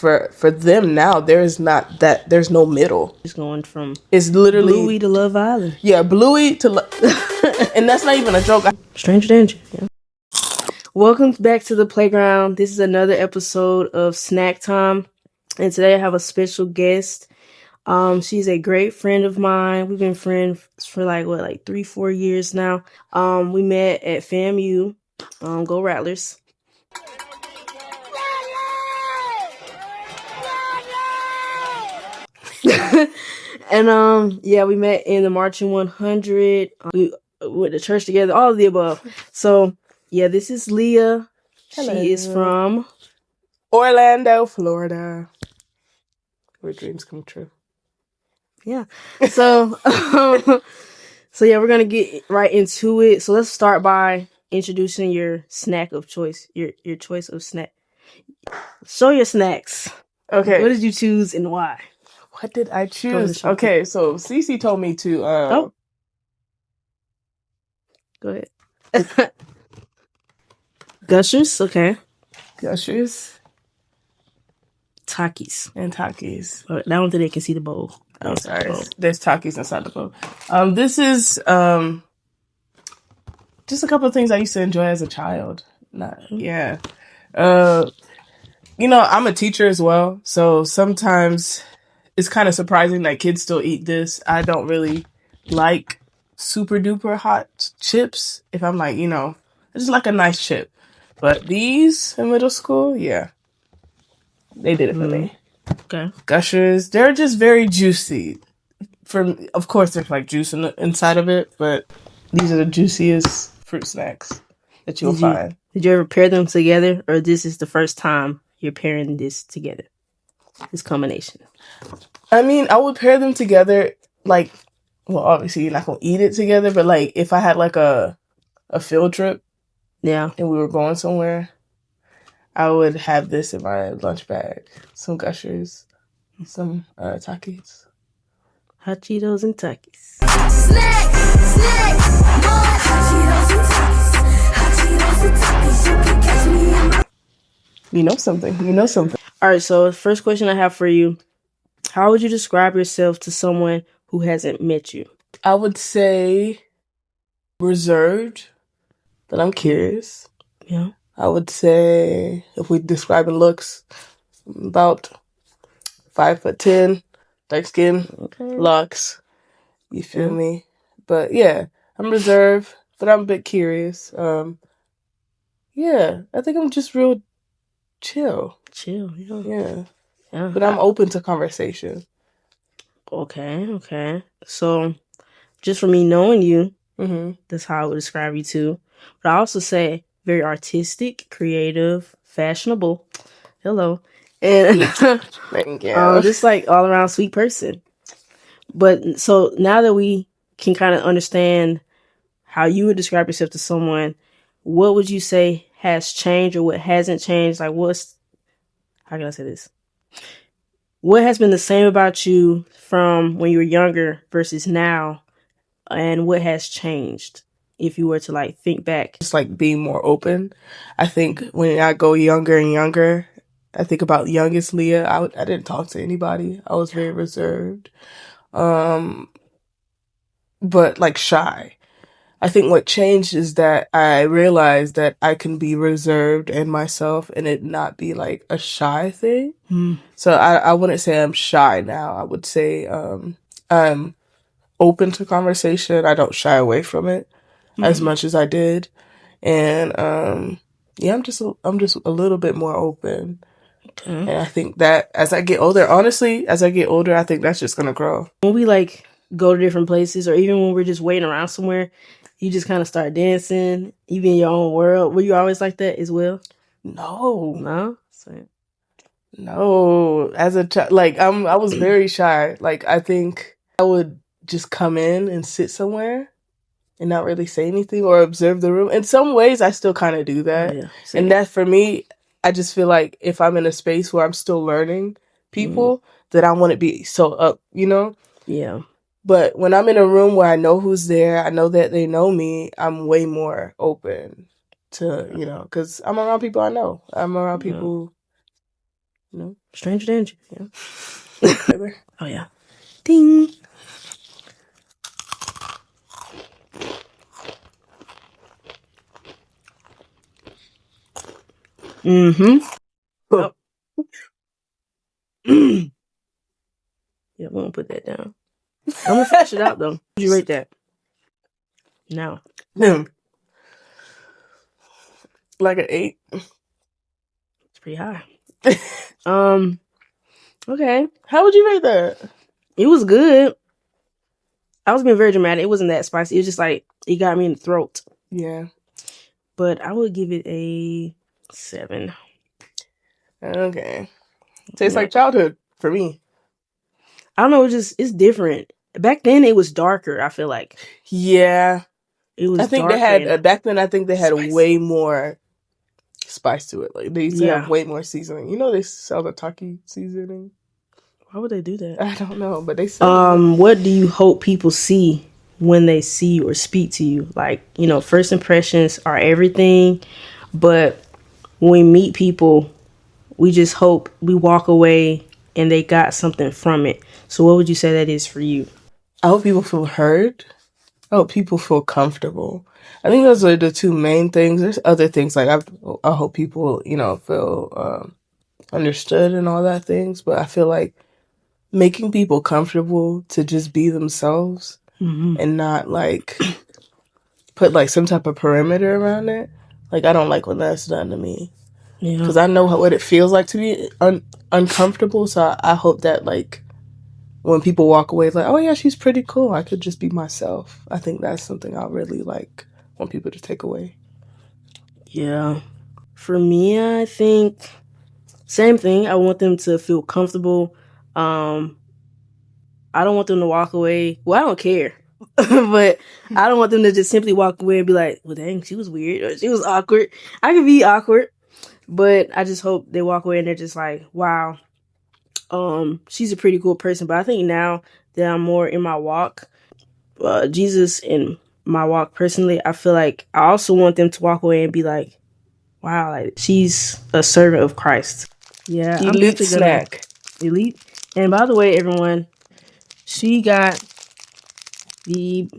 for them now, there's no middle. It's going from It's literally Bluey to Love Island. Yeah, Bluey to and that's not even a joke. Stranger danger. Yeah. Welcome back to the playground. This is another episode of Snack Time, and today I have a special guest. She's a great friend of mine. We've been friends for like 3-4 years now. We met at FAMU. Go Rattlers. And yeah, we met in the Marching 100. We went to church together, all of the above. So yeah, this is Leah. Hello. She is from Orlando, Florida, where dreams come true. Yeah. So so yeah, we're gonna get right into it. So let's start by introducing your snack of choice. Your choice of snack. Show your snacks. Okay. What did you choose and why? What did I choose? Okay, so Cece told me to Go ahead. Gushers, okay. Gushers. Takis. And Takis. I don't think they can see the bowl. I'm sorry. There's Takis inside the bowl. This is just a couple of things I used to enjoy as a child. Yeah. I'm a teacher as well, so sometimes it's kind of surprising that kids still eat this. I don't really like super duper hot chips. If I'm like, I just like a nice chip. But these in middle school, yeah, they did it for me. Okay. Gushers, they're just very juicy. Of course, there's like juice inside of it, but these are the juiciest fruit snacks that you'll find. Did you ever pair them together, or this is the first time you're pairing this together? This combination. I mean, I would pair them together, obviously you're not gonna eat it together, but like if I had like a field trip, yeah, and we were going somewhere, I would have this in my lunch bag. Some Gushers, some Takis. Hot Cheetos and Takis. Snacks, hot Cheetos and Takis. Hot Cheetos and Takis. You can catch me in my... You know something. All right, so the first question I have for you, how would you describe yourself to someone who hasn't met you? I would say reserved, but I'm curious. Yeah. I would say, if we describe in looks, about 5'10", dark skin, locks. You feel me? But yeah, I'm reserved, but I'm a bit curious. Yeah, I think I'm just real chill. Yeah. But I'm open to conversation. Okay. So, just from me knowing you, that's how I would describe you too. But I also say very artistic, creative, fashionable. Hello. And just like all around sweet person. But so now that we can kind of understand how you would describe yourself to someone, what would you say has changed or what hasn't changed? Like how can I say this? What has been the same about you from when you were younger versus now? And what has changed if you were to like think back? Just like being more open. I think when I go younger and younger, I think about youngest Leah. I didn't talk to anybody. I was very reserved. But like shy. I think what changed is that I realized that I can be reserved and myself and it not be like a shy thing. So I wouldn't say I'm shy now. I would say I'm open to conversation. I don't shy away from it as much as I did. And yeah, I'm just a little bit more open. And I think that as I get older, I think that's just gonna grow. When we like go to different places, or even when we're just waiting around somewhere, you just kind of start dancing, you be in your own world. Were you always like that as well? No. No. As a child, I was very shy. Like, I think I would just come in and sit somewhere and not really say anything or observe the room. In some ways, I still kind of do that. Yeah, and that for me, I just feel like if I'm in a space where I'm still learning people, that I want to be so up, Yeah. But when I'm in a room where I know who's there, I know that they know me, I'm way more open to, because I'm around people I know. I'm around people No. Stranger danger. Yeah. Oh yeah. Ding. Mm-hmm. Oh. Yeah, we're gonna put that down. I'm gonna finish it out though. Would you rate that? No. Like an 8. It's pretty high. Okay. How would you rate that? It was good. I was being very dramatic. It wasn't that spicy. It was just like it got me in the throat. Yeah. But I would give it a 7. Okay. Tastes like childhood for me. I don't know. It's different. Back then, it was darker. I feel like. Yeah. It was. I think darker they had and back then. I think they had spicy. way more spice to it. Like they used to Yeah. have way more seasoning. You know they sell the Taki seasoning. Why would they do that? I don't know, but they sell it. What do you hope people see when they see you or speak to you? Like, you know, first impressions are everything, but when we meet people, we just hope we walk away and they got something from it. So what would you say that is for you? I hope people feel heard. I hope people feel comfortable. I think those are the two main things. There's other things like I hope people, you know, feel understood and all that things. But I feel like making people comfortable to just be themselves and not like put like some type of perimeter around it. Like I don't like when that's done to me because I know what it feels like to be uncomfortable. So I hope that like when people walk away, it's like, oh yeah, she's pretty cool. I could just be myself. I think that's something I really like want people to take away. Yeah. For me, I think same thing. I want them to feel comfortable. I don't want them to walk away. Well, I don't care. But I don't want them to just simply walk away and be like, well, dang, she was weird or she was awkward. I could be awkward, but I just hope they walk away and they're just like, wow, she's a pretty cool person. But I think now that I'm more in my walk, Jesus in my walk personally, I feel like I also want them to walk away and be like, wow, like she's a servant of Christ. Yeah, I'm Elite definitely gonna snack. elite. And by the way, everyone, she got the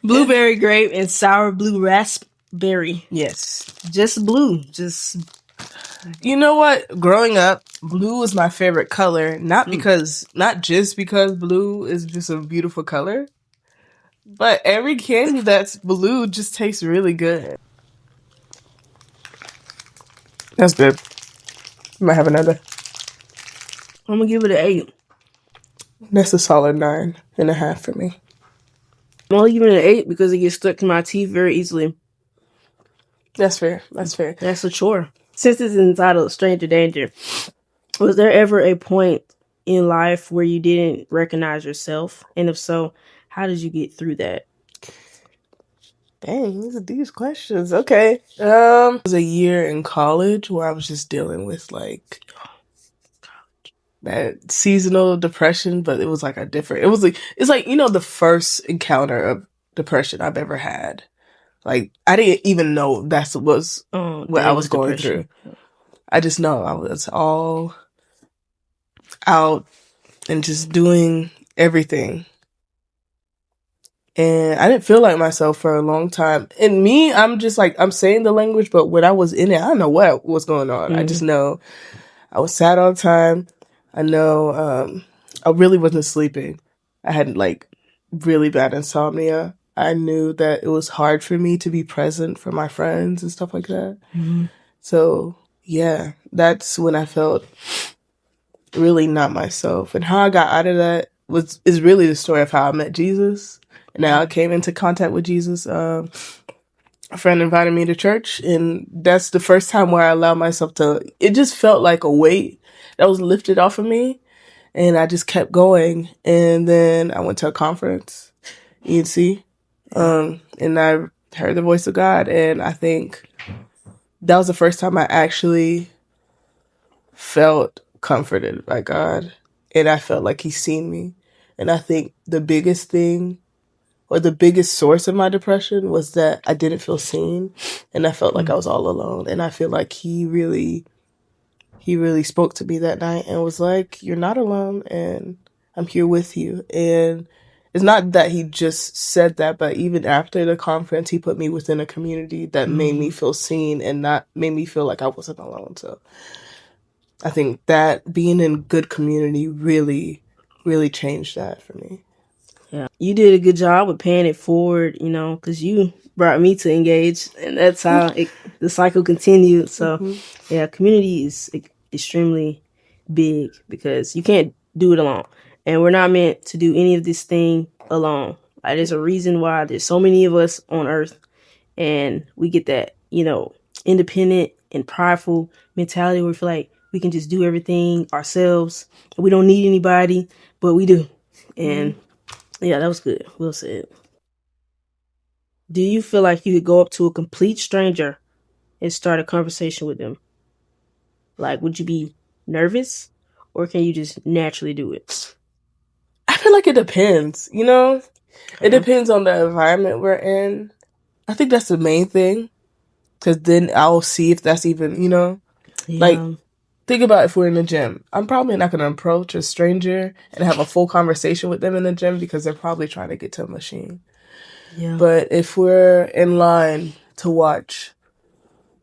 blueberry grape and sour blue raspberry. Yes. Just blue. Just You know what? Growing up, blue was my favorite color. Not just because blue is just a beautiful color, but every candy that's blue just tastes really good. That's good. Might have another. I'm gonna give it an 8. That's a solid 9.5 for me. I'm only giving it an 8 because it gets stuck to my teeth very easily. That's fair. That's fair. That's a chore. Since it's entitled Stranger Danger, was there ever a point in life where you didn't recognize yourself? And if so, how did you get through that? Dang, these are these questions. Okay. It was a year in college where I was just dealing with like that seasonal depression, but it was like it's like, you know, the first encounter of depression I've ever had. Like I didn't even know that was what I was going through. I just know I was all out and just doing everything. And I didn't feel like myself for a long time. And me, I'm just like, I'm saying the language, but when I was in it, I don't know what was going on. I just know I was sad all the time. I know I really wasn't sleeping. I had like really bad insomnia. I knew that it was hard for me to be present for my friends and stuff like that. So yeah, that's when I felt really not myself. And how I got out of that is really the story of how I met Jesus. And how I came into contact with Jesus. A friend invited me to church, and that's the first time where I allowed myself to. It just felt like a weight that was lifted off of me, and I just kept going. And then I went to a conference, ENC, and I heard the voice of God, and I think that was the first time I actually felt comforted by God, and I felt like He's seen me. And I think the biggest thing or the biggest source of my depression was that I didn't feel seen, and I felt like I was all alone. And I feel like he really spoke to me that night and was like, "You're not alone, and I'm here with you." And it's not that he just said that, but even after the conference, he put me within a community that made me feel seen and not made me feel like I wasn't alone. So I think that being in good community really, really changed that for me. Yeah, you did a good job with paying it forward, because you brought me to engage, and that's how the cycle continued. So, Mm-hmm. yeah, community is extremely big because you can't do it alone, and we're not meant to do any of this thing alone. Like, there's a reason why there's so many of us on Earth, and we get that, independent and prideful mentality where we feel like we can just do everything ourselves. We don't need anybody, but we do, and yeah, that was good. Well said. Do you feel like you could go up to a complete stranger and start a conversation with them? Like, would you be nervous or can you just naturally do it? I feel like it depends, It Okay. depends on the environment we're in. I think that's the main thing, because then I'll see if that's even, like, Yeah. think about if we're in the gym. I'm probably not going to approach a stranger and have a full conversation with them in the gym because they're probably trying to get to a machine. Yeah. But if we're in line to watch,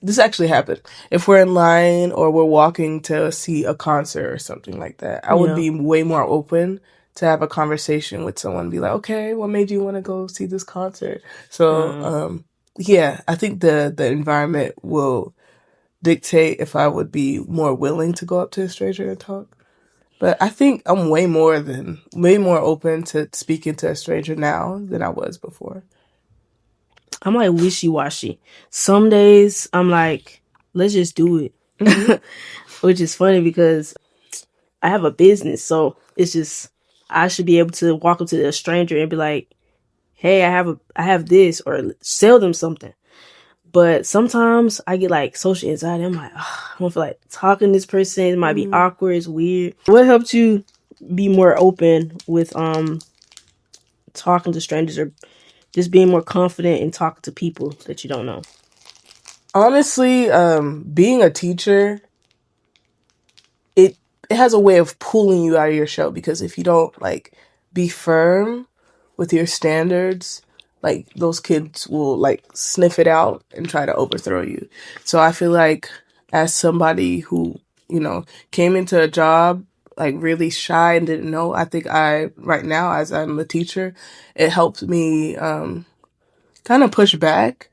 this actually happened. If we're in line or we're walking to see a concert or something like that, I would Yeah. be way more open to have a conversation with someone, be like, okay, what made you want to go see this concert? So, yeah, I think the environment will dictate if I would be more willing to go up to a stranger and talk. But I think I'm way more open to speaking to a stranger now than I was before. I'm like wishy washy. Some days I'm like, let's just do it. Mm-hmm. Which is funny because I have a business. So it's just, I should be able to walk up to a stranger and be like, hey, I have this, or sell them something. But sometimes I get like social anxiety. I'm like, I don't feel like talking to this person. It might be Mm-hmm. awkward. It's weird. What helped you be more open with talking to strangers, or just being more confident in talking to people that you don't know? Honestly, being a teacher, it it has a way of pulling you out of your shell, because if you don't like be firm with your standards, like those kids will like sniff it out and try to overthrow you. So I feel like as somebody who, came into a job like really shy and didn't know, I think I right now as I'm a teacher, it helps me kind of push back.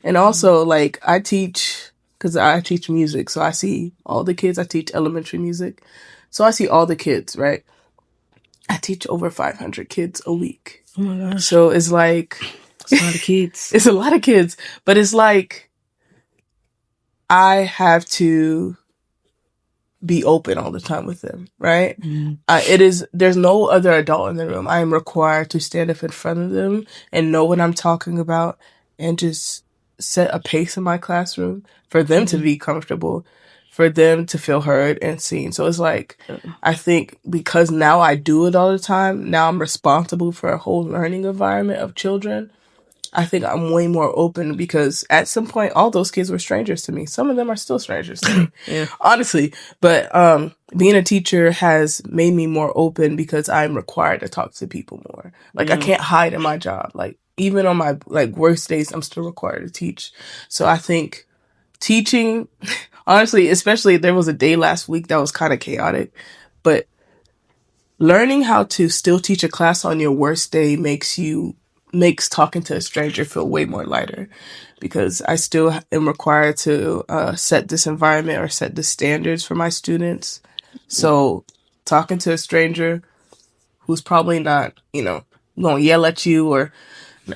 And also, like, I teach, because I teach music, so I see all the kids. I teach elementary music, so I see all the kids, right? I teach over 500 kids a week. Oh my gosh. So it's like, It's a lot of kids. it's a lot of kids, but it's like, I have to be open all the time with them, right? There's no other adult in the room. I am required to stand up in front of them and know what I'm talking about and just set a pace in my classroom for them to be comfortable, for them to feel heard and seen. So it's like, I think because now I do it all the time, now I'm responsible for a whole learning environment of children. I think I'm way more open, because at some point all those kids were strangers to me. Some of them are still strangers to me. Yeah. Honestly. But being a teacher has made me more open because I'm required to talk to people more. Like, I can't hide in my job. Like, even on my like worst days, I'm still required to teach. So I think teaching, honestly, especially there was a day last week that was kind of chaotic, but learning how to still teach a class on your worst day makes talking to a stranger feel way more lighter, because I still am required to set this environment or set the standards for my students. So talking to a stranger who's probably not, going to yell at you, or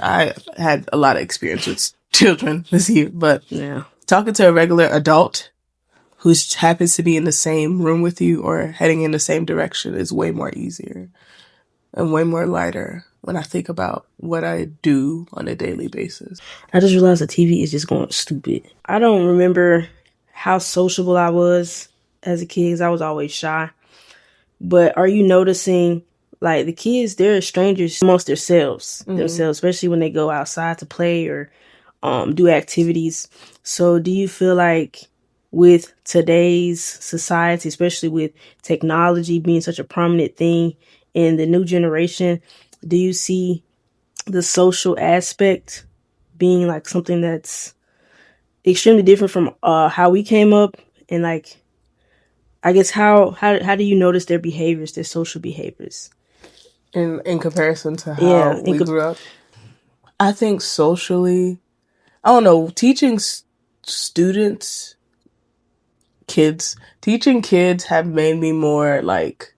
I had a lot of experience with children this year, but Yeah. talking to a regular adult who happens to be in the same room with you or heading in the same direction is way more easier and way more lighter when I think about what I do on a daily basis. I just realized the TV is just going stupid. I don't remember how sociable I was as a kid, 'cause I was always shy. But are you noticing like the kids, they're strangers amongst themselves, especially when they go outside to play or do activities. So do you feel like with today's society, especially with technology being such a prominent thing in the new generation, do you see the social aspect being like something that's extremely different from how we came up? And like, I guess how do you notice their behaviors, their social behaviors? In comparison to how we grew up? I think socially, I don't know, teaching kids have made me more like,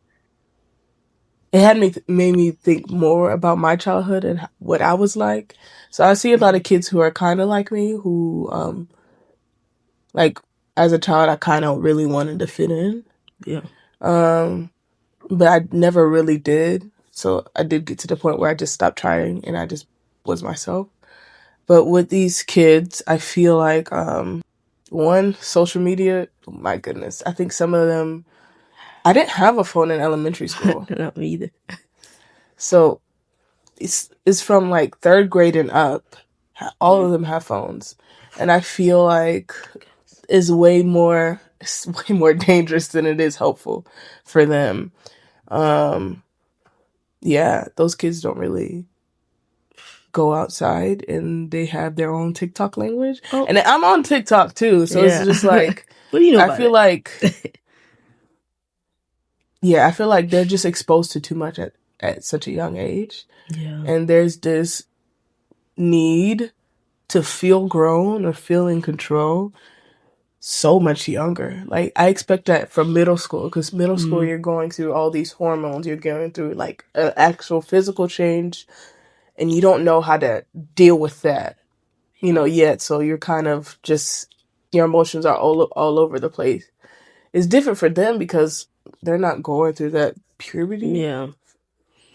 it had made me think more about my childhood and what I was like. So I see a lot of kids who are kind of like me, who, like, as a child, I kind of really wanted to fit in. Yeah. But I never really did. So I did get to the point where I just stopped trying and I just was myself. But with these kids, I feel like, one, social media, my goodness. I think some of them, I didn't have a phone in elementary school. Not me either. So it's from like third grade and up. All of them have phones. And I feel like it's way more dangerous than it is helpful for them. Yeah, those kids don't really go outside and they have their own TikTok language. Oh. And I'm on TikTok too, so it's just like, what do you know about I feel like yeah, I feel like they're just exposed to too much at such a young age. Yeah. And there's this need to feel grown or feel in control so much younger. Like, I expect that from middle school, because middle school, you're going through all these hormones, you're going through like an actual physical change, and you don't know how to deal with that, yet. So you're kind of just, your emotions are all over the place. It's different for them because they're not going through that puberty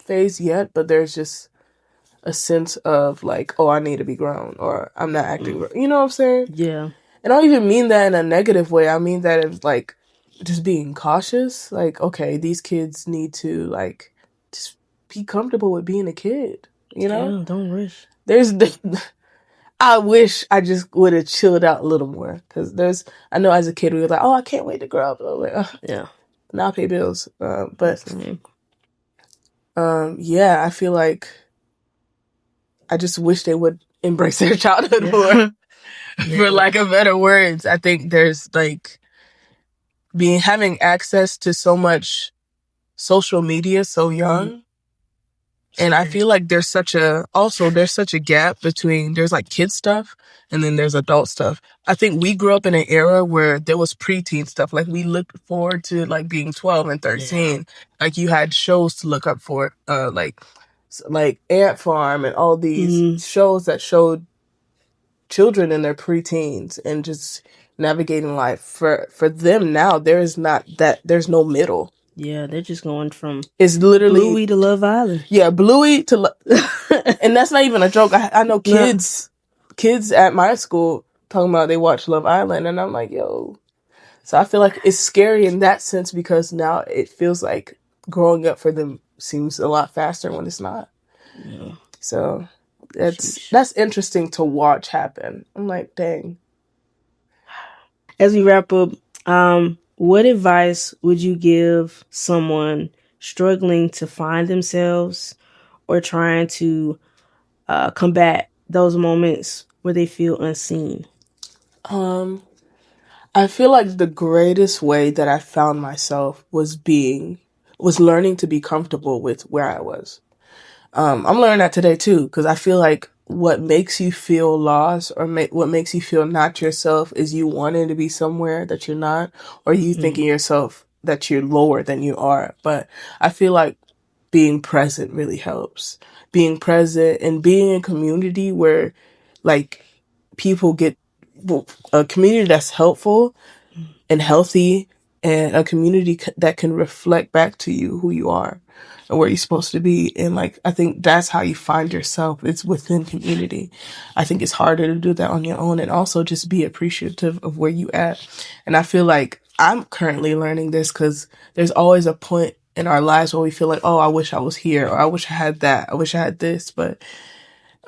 phase yet, but there's just a sense of like, oh, I need to be grown, or I'm not acting grown. You know what I'm saying? Yeah. And I don't even mean that in a negative way. I mean that as like just being cautious. Like, okay, these kids need to like just be comfortable with being a kid. Yeah, don't rush. I wish I just would have chilled out a little more, because I know as a kid we were like, oh, I can't wait to grow up. Like, yeah, now I pay bills. Yeah, I feel like I just wish they would embrace their childhood more. For lack of better words. I think there's like having access to so much social media so young. And I feel like there's such a gap between, there's like kid stuff and then there's adult stuff. I think we grew up in an era where there was preteen stuff. Like, we looked forward to like being 12 and 13. Yeah. Like, you had shows to look up for, like Ant Farm and all these shows that showed children in their preteens and just navigating life. For them now, there's no middle. Yeah, they're just going from, it's literally Bluey to Love Island. Yeah, Bluey to and that's not even a joke. I know kids at my school talking about they watch Love Island, and I'm like, yo. So I feel like it's scary in that sense, because now it feels like growing up for them seems a lot faster when it's not. Yeah. So that's interesting to watch happen. I'm like, dang. As we wrap up, what advice would you give someone struggling to find themselves or trying to combat those moments where they feel unseen? I feel like the greatest way that I found myself was learning to be comfortable with where I was. I'm learning that today too, because I feel like what makes you feel lost or what makes you feel not yourself is you wanting to be somewhere that you're not, or you thinking yourself that you're lower than you are. But I feel like being present really helps. Being present and being in a community where like people get a community that's helpful and healthy, and a community that can reflect back to you who you are and where you're supposed to be. And like, I think that's how you find yourself. It's within community. I think it's harder to do that on your own, and also just be appreciative of where you at. And I feel like I'm currently learning this, because there's always a point in our lives where we feel like, oh, I wish I was here, or I wish I had that, I wish I had this, but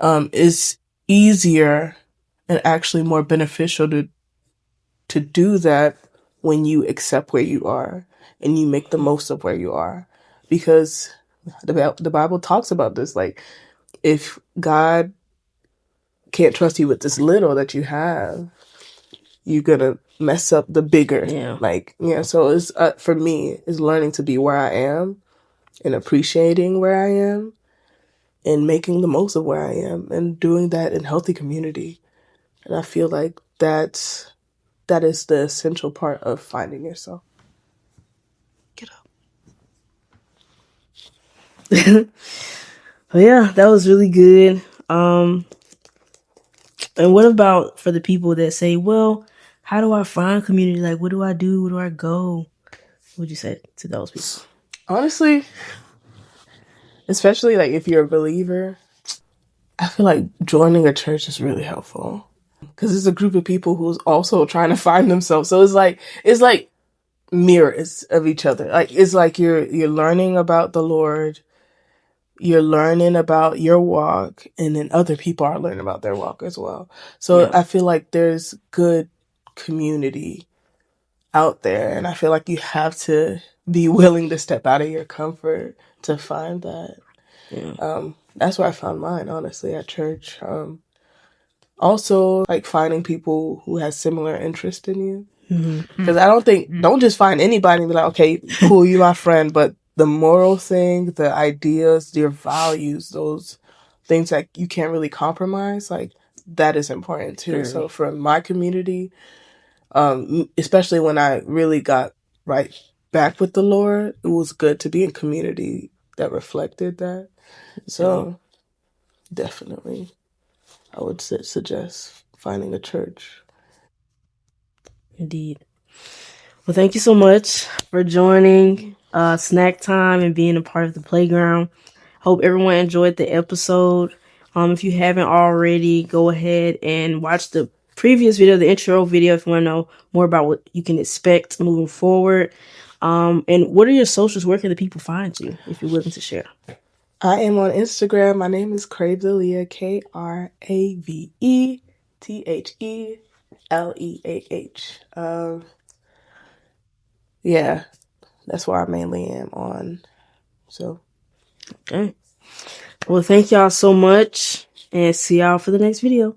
it's easier and actually more beneficial to do that when you accept where you are and you make the most of where you are, because the Bible talks about this. Like, if God can't trust you with this little that you have, you're gonna mess up the bigger. Yeah. Like, yeah. So it's for me, is learning to be where I am and appreciating where I am and making the most of where I am and doing that in healthy community. And I feel like that is the essential part of finding yourself. Get up. But yeah, that was really good. And what about for the people that say, well, how do I find community? Like, what do I do? Where do I go? What would you say to those people? Honestly, especially like if you're a believer, I feel like joining a church is really helpful because it's a group of people who's also trying to find themselves. So it's like mirrors of each other. Like, it's like you're learning about the Lord, you're learning about your walk, and then other people are learning about their walk as well. So I feel like there's good community out there, and I feel like you have to be willing to step out of your comfort to find that. That's where I found mine, honestly, at church. Also, like, finding people who has similar interest in you. Because I don't just find anybody and be like, okay, cool, you my friend, but the moral thing, the ideas, your values, those things that you can't really compromise, like, that is important too. Very. So for my community, especially when I really got right back with the Lord, it was good to be in community that reflected that. So definitely, I would suggest finding a church. Indeed. Well, thank you so much for joining Snack Time and being a part of the playground. Hope everyone enjoyed the episode. If you haven't already, go ahead and watch the previous video, the intro video, if you want to know more about what you can expect moving forward. And what are your socials? Where can the people find you, if you're willing to share? I am on Instagram. My name is Leah, KraveTheLeah. Yeah, that's where I mainly am on. So, okay. Well, thank y'all so much, and see y'all for the next video.